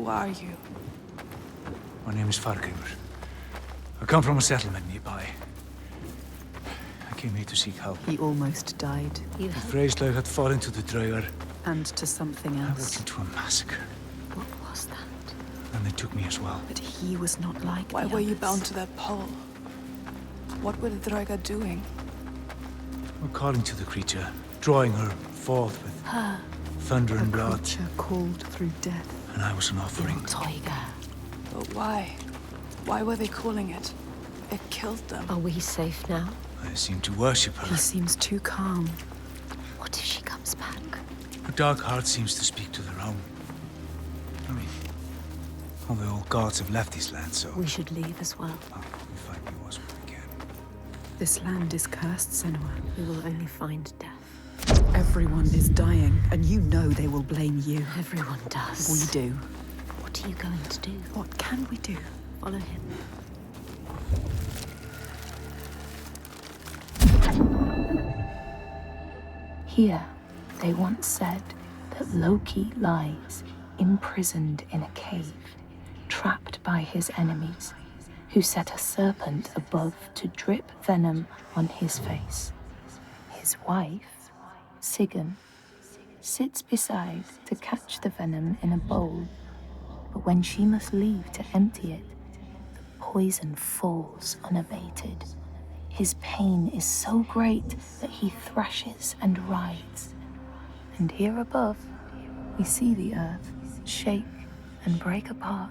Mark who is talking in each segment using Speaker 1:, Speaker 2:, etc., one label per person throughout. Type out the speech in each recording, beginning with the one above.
Speaker 1: Who are you?
Speaker 2: My name is Fargrimur. I come from a settlement nearby. I came here to seek help.
Speaker 3: He almost died.
Speaker 2: The Freyslaug had fallen to the Draugar.
Speaker 3: And to something
Speaker 2: I walked
Speaker 3: else.
Speaker 2: into a massacre,
Speaker 3: What was that?
Speaker 2: and they took me as well.
Speaker 3: But he was not like
Speaker 1: Why
Speaker 3: the
Speaker 1: were you
Speaker 3: others.
Speaker 1: bound to that pole? What were the Draugar doing?
Speaker 2: We're calling to the creature, drawing her forth with
Speaker 3: Her,
Speaker 2: thunder and
Speaker 3: a
Speaker 2: blood,
Speaker 3: creature called through death.
Speaker 2: and I was an offering.
Speaker 4: Tiger,
Speaker 1: But why? Why were they calling it? It killed them.
Speaker 4: are we safe now?
Speaker 2: I seem to worship
Speaker 3: He
Speaker 2: her.
Speaker 3: seems too calm.
Speaker 4: What if she comes back?
Speaker 2: Her dark heart seems to speak to their own. I mean, all the old gods have left this land, so
Speaker 4: We should leave as well.
Speaker 2: we find yours when we can.
Speaker 3: This land is cursed, Senua.
Speaker 4: We will only find death.
Speaker 3: Everyone is dying, and you know they will blame you.
Speaker 4: Everyone does.
Speaker 3: We do.
Speaker 4: What are you going to do?
Speaker 3: What can we do?
Speaker 4: Follow him.
Speaker 5: Here, they once said that Loki lies imprisoned in a cave, trapped by his enemies, who set a serpent above to drip venom on his face. His wife, Sigyn, sits beside to catch the venom in a bowl, but when she must leave to empty it, the poison falls unabated. His pain is so great that he thrashes and writhes. And here above, we see the earth shake and break apart.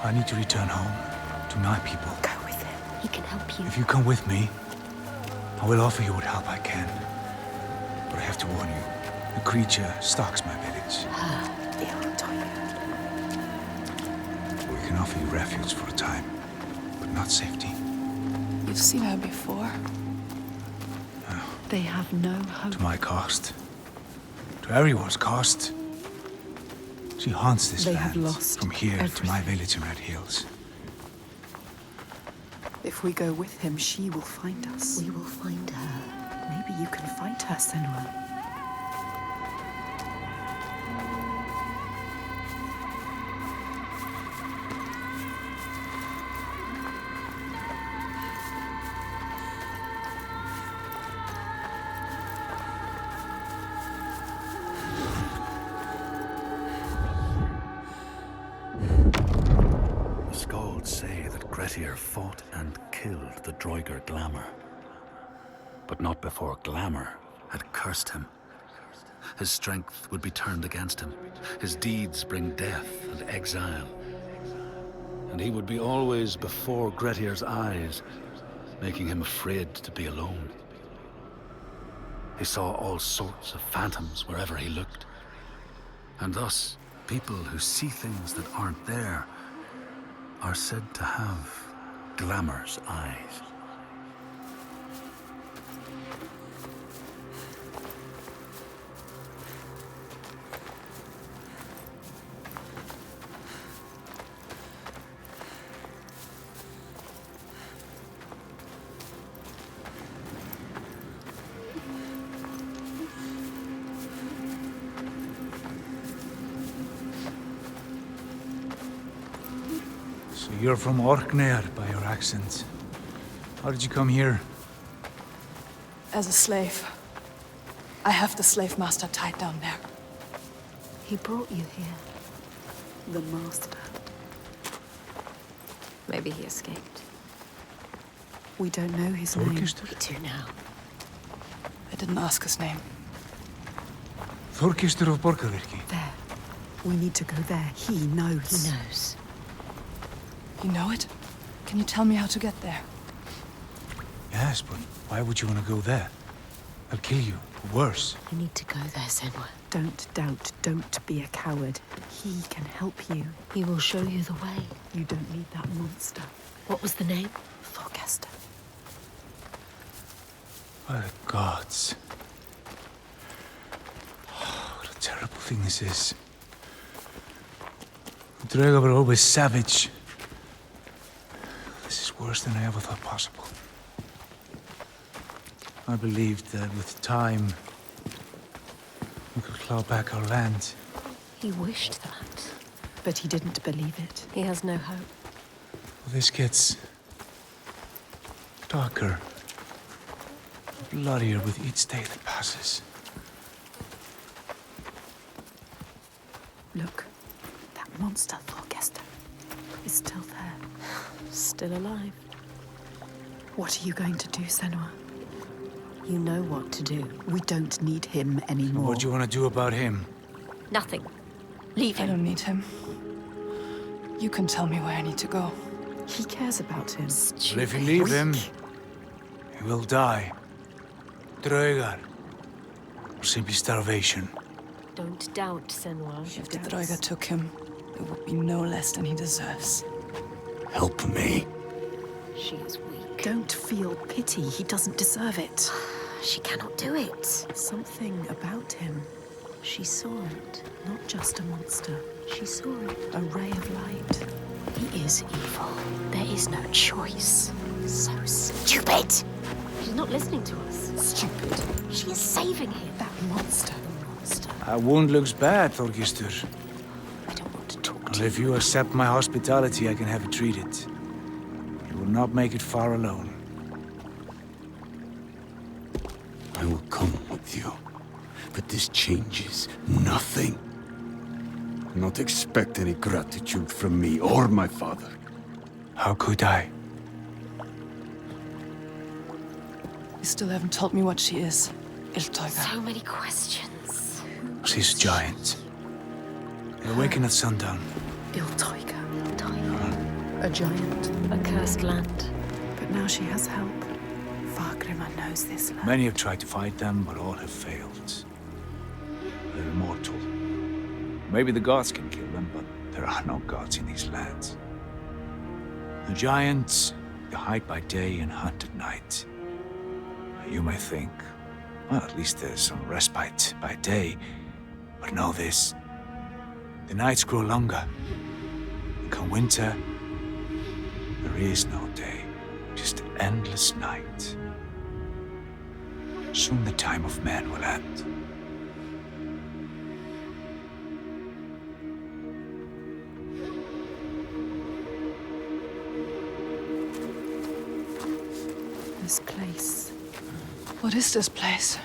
Speaker 2: I need to return home to my people.
Speaker 3: Go with him.
Speaker 4: He can help you.
Speaker 2: If you come with me, I will offer you what help I can. But I have to warn you, the creature stalks my village.
Speaker 3: The old tiger.
Speaker 2: We can offer you refuge for a time, but not safety.
Speaker 1: You've seen her before.
Speaker 3: They have no hope.
Speaker 2: To my cost. To everyone's cost. She haunts this
Speaker 3: They
Speaker 2: land.
Speaker 3: have lost
Speaker 2: from here to my
Speaker 3: everything.
Speaker 2: village in Red Hills.
Speaker 3: If we go with him, she will find us.
Speaker 4: We will find her.
Speaker 3: Maybe you can fight her, Senua.
Speaker 6: The Skalds say that Grettir fought and killed the Droigar Glamour. But not before Glamour had cursed him. His strength would be turned against him. His deeds bring death and exile. And he would be always before Grettir's eyes, making him afraid to be alone. He saw all sorts of phantoms wherever he looked. And thus, people who see things that aren't there are said to have Glamour's eyes.
Speaker 2: So you're from Orkneyar by your accent. How did you come here?
Speaker 1: As a slave. I have the slave master tied down there.
Speaker 4: He brought you here.
Speaker 3: The master.
Speaker 4: Maybe he escaped.
Speaker 3: We don't know his name.
Speaker 2: Þorgistur?
Speaker 4: We do now.
Speaker 1: I didn't ask his name.
Speaker 2: Þorgistur of Borgarvirki.
Speaker 3: There. We need to go there. He knows.
Speaker 4: He knows.
Speaker 1: You know it? Can you tell me how to get there?
Speaker 2: Yes, but why would you want to go there? I'll kill you. Worse.
Speaker 4: You need to go there, Senua.
Speaker 3: Don't doubt, don't be a coward. He can help you.
Speaker 4: He will show you the way.
Speaker 3: You don't need that monster.
Speaker 4: What was the name?
Speaker 3: Thorgester.
Speaker 2: By the gods. Oh, what a terrible thing this is. The Draugr were always savage. This is worse than I ever thought possible. I believed that with time, we could claw back our land.
Speaker 4: He wished that.
Speaker 3: But he didn't believe it.
Speaker 4: He has no hope.
Speaker 2: Well, this gets darker, bloodier with each day that passes.
Speaker 3: Look, that monster, Thorgester, is still there.
Speaker 4: Still alive.
Speaker 3: What are you going to do, Senua?
Speaker 4: You know what to do.
Speaker 3: We don't need him anymore.
Speaker 2: What do you want to do about him?
Speaker 4: Nothing. Leave
Speaker 1: I
Speaker 4: him.
Speaker 1: don't need him. You can tell me where I need to go.
Speaker 3: He cares about him.
Speaker 2: But if you leave him, he will die. Draugr. Or simply starvation.
Speaker 4: Don't doubt, Senua.
Speaker 1: If the Draugr took him, it would be no less than he deserves.
Speaker 6: Help me.
Speaker 4: She is weak.
Speaker 3: Don't feel pity. He doesn't deserve it.
Speaker 4: She cannot do it.
Speaker 3: Something about him.
Speaker 4: She saw it.
Speaker 3: Not just a monster.
Speaker 4: She saw it.
Speaker 3: A ray of light.
Speaker 4: He is evil. There is no choice. So stupid. She's not listening to us.
Speaker 3: Stupid.
Speaker 4: She is saving him.
Speaker 3: That monster.
Speaker 4: Monster.
Speaker 2: Our wound looks bad, Thorgester.
Speaker 4: I don't want to talk
Speaker 2: Well,
Speaker 4: to
Speaker 2: if you accept my hospitality, I can have it treated. You will not make it far alone.
Speaker 6: I will come with you. But this changes nothing. Do not expect any gratitude from me or my father.
Speaker 2: How could I?
Speaker 1: You still haven't told me what she is. Draugr.
Speaker 4: So many questions.
Speaker 2: She's a giant. They awaken at sundown.
Speaker 3: Iltoiga.
Speaker 4: Time.
Speaker 3: A giant.
Speaker 4: A cursed land.
Speaker 3: But now she has help. Fargrimr knows this land.
Speaker 2: Many have tried to fight them, but all have failed. They're immortal. Maybe the gods can kill them, but there are no gods in these lands. The giants, they hide by day and hunt at night. You may think, well, at least there's some respite by day. But know this, the nights grow longer. And come winter, there is no day, just endless night. Soon the time of man will end.
Speaker 3: This place.
Speaker 1: What is this place?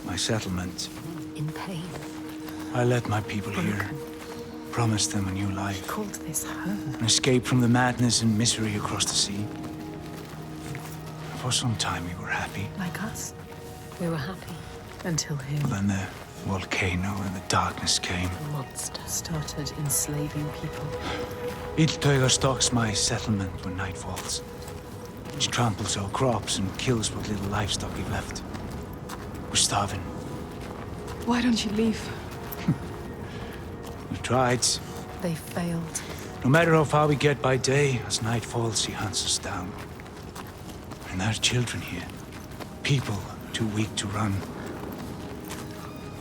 Speaker 2: My settlement.
Speaker 4: In pain.
Speaker 2: I led my people here, promised them a new life,
Speaker 3: Called this home.
Speaker 2: an escape from the madness and misery across the sea. For some time we were happy.
Speaker 3: Like us.
Speaker 4: We were happy.
Speaker 3: Until him
Speaker 2: Then the volcano and the darkness came.
Speaker 4: A monster.
Speaker 3: started enslaving people.
Speaker 2: Draugr stalks my settlement when night falls. She tramples our crops and kills what little livestock we've left. We're starving.
Speaker 1: Why don't you leave?
Speaker 2: We tried.
Speaker 3: They failed.
Speaker 2: No matter how far we get by day, as night falls, she hunts us down. And there are children here. People too weak to run.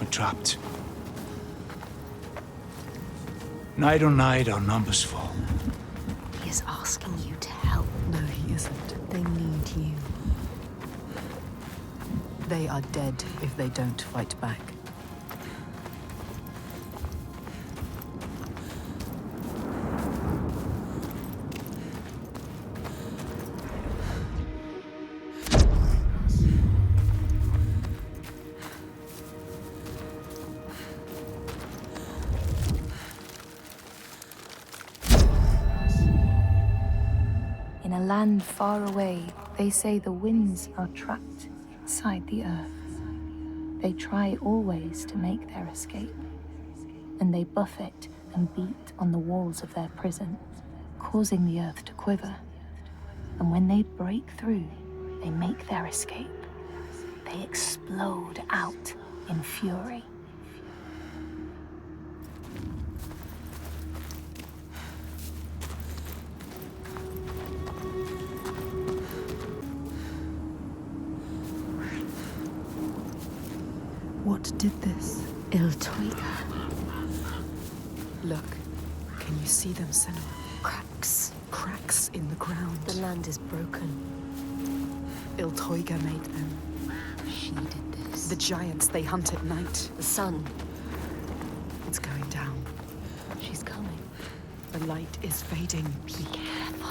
Speaker 2: We're trapped. Night on night, our numbers fall.
Speaker 4: He is asking you to help.
Speaker 3: No, he isn't.
Speaker 4: They need you.
Speaker 3: They are dead if they don't fight back.
Speaker 5: In a land far away, they say the winds are trapped inside the earth. They try always to make their escape, and they buffet and beat on the walls of their prison, causing the earth to quiver. And when they break through, they make their escape. They explode out in fury.
Speaker 3: What did this?
Speaker 4: Iltoiga.
Speaker 3: Look. Can you see them, Senua?
Speaker 4: Cracks.
Speaker 3: Cracks in the ground.
Speaker 4: The land is broken.
Speaker 3: Iltoiga made them.
Speaker 4: She did this.
Speaker 3: The giants they hunt at night.
Speaker 4: The sun.
Speaker 3: It's going down.
Speaker 4: She's coming.
Speaker 3: The light is fading.
Speaker 4: Be careful.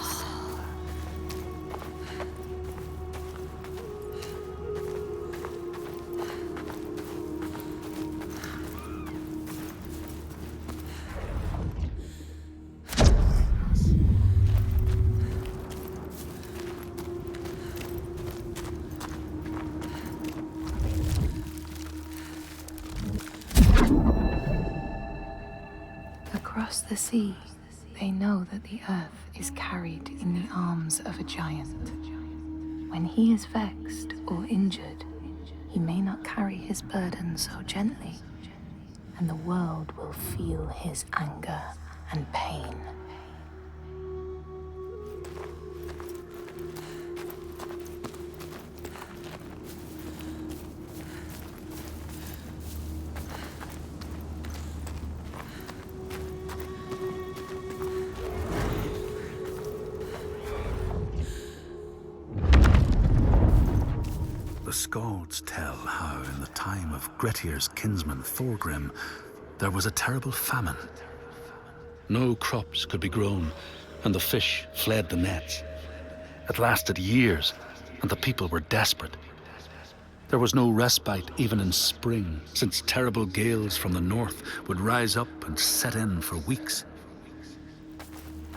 Speaker 5: Across the sea, they know that the earth is carried in the arms of a giant. When he is vexed or injured, he may not carry his burden so gently, and the world will feel his anger and pain.
Speaker 6: The Skalds tell how, in the time of Grettir's kinsman Thorgrim, there was a terrible famine. No crops could be grown, and the fish fled the nets. It lasted years, and the people were desperate. There was no respite even in spring, since terrible gales from the north would rise up and set in for weeks.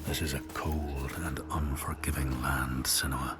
Speaker 6: This is a cold and unforgiving land, Senua.